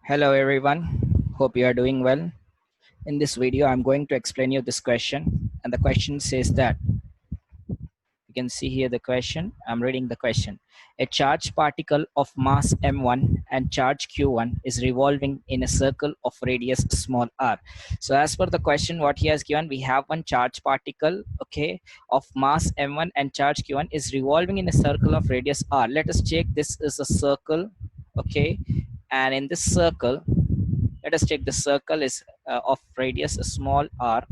Hello everyone, hope you are doing well. In this video, I'm going to explain you this question, and the question says that you can see here the question. I'm reading the question. A charged particle of mass m1 and charge q1 is revolving in a circle of radius small r. So as per the question what he has given, we have one charged particle, okay, of mass m1 and charge q1 is revolving in a circle of radius r. Let us check, this is a circle, okay, and in this circle, let us take the circle is of radius small r.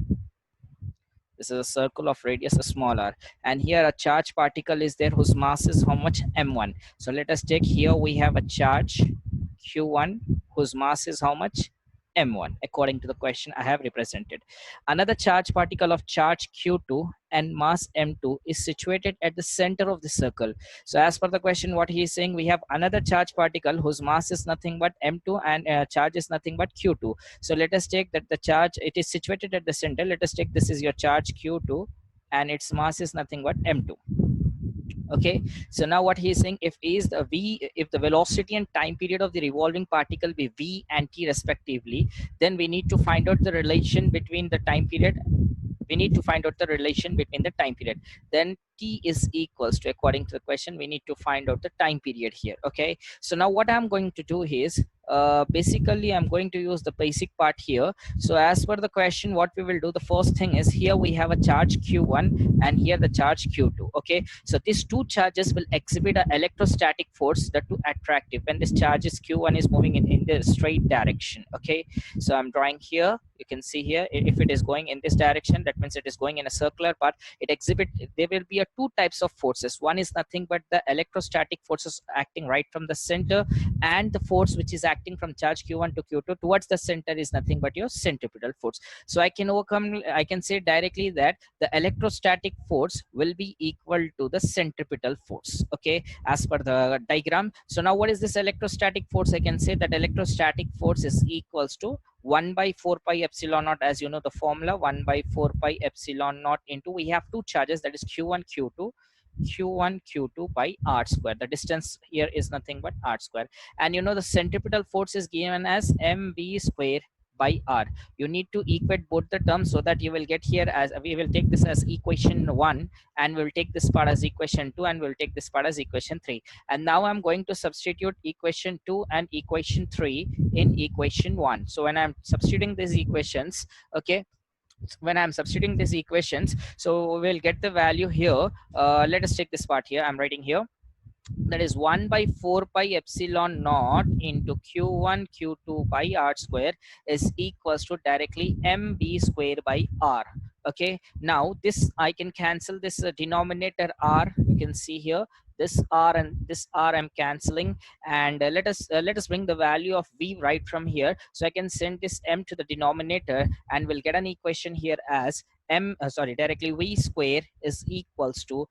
This is a circle of radius small r, and here a charge particle is there whose mass is how much, m1. So let us take, here we have a charge q1 whose mass is how much, m1, according to the question I have represented. Another charge particle of charge q2 and mass m2 is situated at the center of the circle. So as per the question what he is saying, we have another charge particle whose mass is nothing but m2 and charge is nothing but q2. So let us take that the charge, it is situated at the center. Let us take, this is your charge q2 and its mass is nothing but m2. Okay, so now what he is saying, if is the v, if the velocity and time period of the revolving particle be v and t respectively, then we need to find out the relation between the time period. We need to find out the relation between the time period. Then t is equals to, according to the question, we need to find out the time period here. Okay, so now what I'm going to do is basically I'm going to use the basic part here. So as per the question what we will do, the first thing is, here we have a charge q1 and here the charge q2. Okay, so these two charges will exhibit an electrostatic force, that to attractive, when this charge is q1 is moving in the straight direction. Okay, so I'm drawing here, you can see here, if it is going in this direction, that means it is going in a circular path. It exhibit, there will be a two types of forces. One is nothing but the electrostatic forces acting right from the center, and the force which is acting from charge q1 to q2 towards the center is nothing but your centripetal force. So I can overcome, I can say directly that the electrostatic force will be equal to the centripetal force, okay, as per the diagram. So now what is this electrostatic force? I can say that electrostatic force is equals to 1 by 4 pi epsilon naught, as you know the formula, 1 by 4 pi epsilon naught into, we have two charges, that is q1 q2 by r square. The distance here is nothing but r square, and you know the centripetal force is given as mv square by r. You need to equate both the terms so that you will get here, as we will take this as equation 1, and we'll take this part as equation 2, and we'll take this part as equation 3. And now I'm going to substitute equation 2 and equation 3 in equation 1. So when I'm substituting these equations, okay, when I'm substituting these equations, so we'll get the value here. Let us take this part here, I'm writing here, that is 1 by 4 pi epsilon naught into q1 q2 by r square is equals to directly mb square by r. Okay, now this I can cancel this denominator r, you can see here, this r and this r I'm cancelling, and let us bring the value of v right from here. So I can send this m to the denominator, and we'll get an equation here as directly v square is equals to,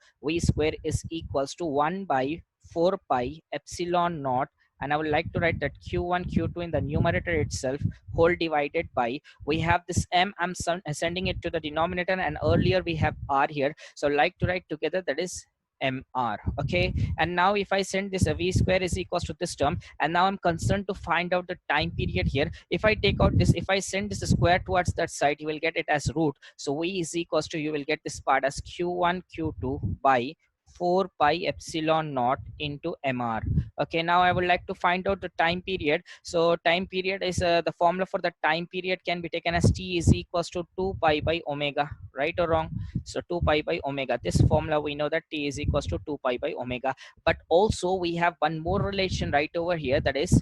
1 by 4 pi epsilon naught, and I would like to write that q1 q2 in the numerator itself, whole divided by, we have this m, I'm sending it to the denominator, and earlier we have r here, so I like to write together, that is mr. Okay, and now if I send this, a v square is equals to this term, and now I'm concerned to find out the time period here. If I take out this, if I send this square towards that side, you will get it as root, so v is equals to, you will get this part as q1 q2 by 4 pi epsilon naught into mr. Okay, now I would like to find out the time period. So time period is the formula for the time period can be taken as t is equals to 2 pi by omega, right or wrong? So 2 pi by omega, this formula we know that t is equals to 2 pi by omega, but also we have one more relation right over here, that is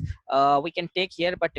we can take here, but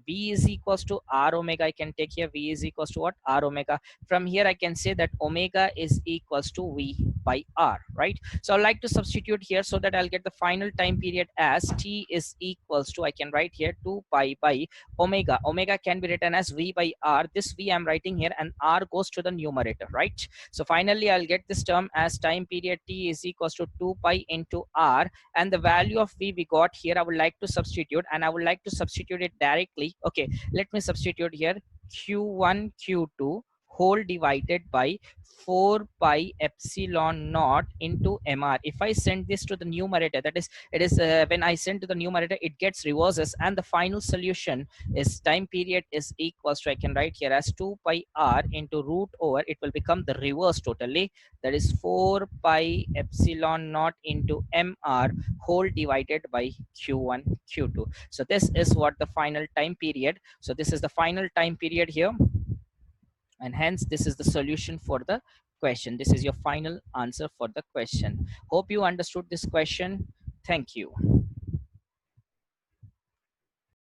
v is equals to r omega. I can take here v is equals to what, r omega. From here I can say that omega is equals to v by r, right? So I'd like to substitute here so that I'll get the final time period as t is equals to, I can write here 2 pi by omega. Omega can be written as v by r. This v I'm writing here, and r goes to the numerator, right? So finally I'll get this term as time period t is equals to 2 pi into r, and the value of v we got here I would like to substitute, and I would like to substitute it directly. Okay, let me substitute here q1 q2 whole divided by 4 pi epsilon naught into mr. If I send this to the numerator, that is, it is when I send to the numerator, it gets reverses, and the final solution is time period is equals to, I can write here as 2 pi r into root over, it will become the reverse totally, that is 4 pi epsilon naught into mr whole divided by q1 q2. So this is what the final time period. So this is the final time period here, and hence this is the solution for the question. This is your final answer for the question. Hope you understood this question. Thank you.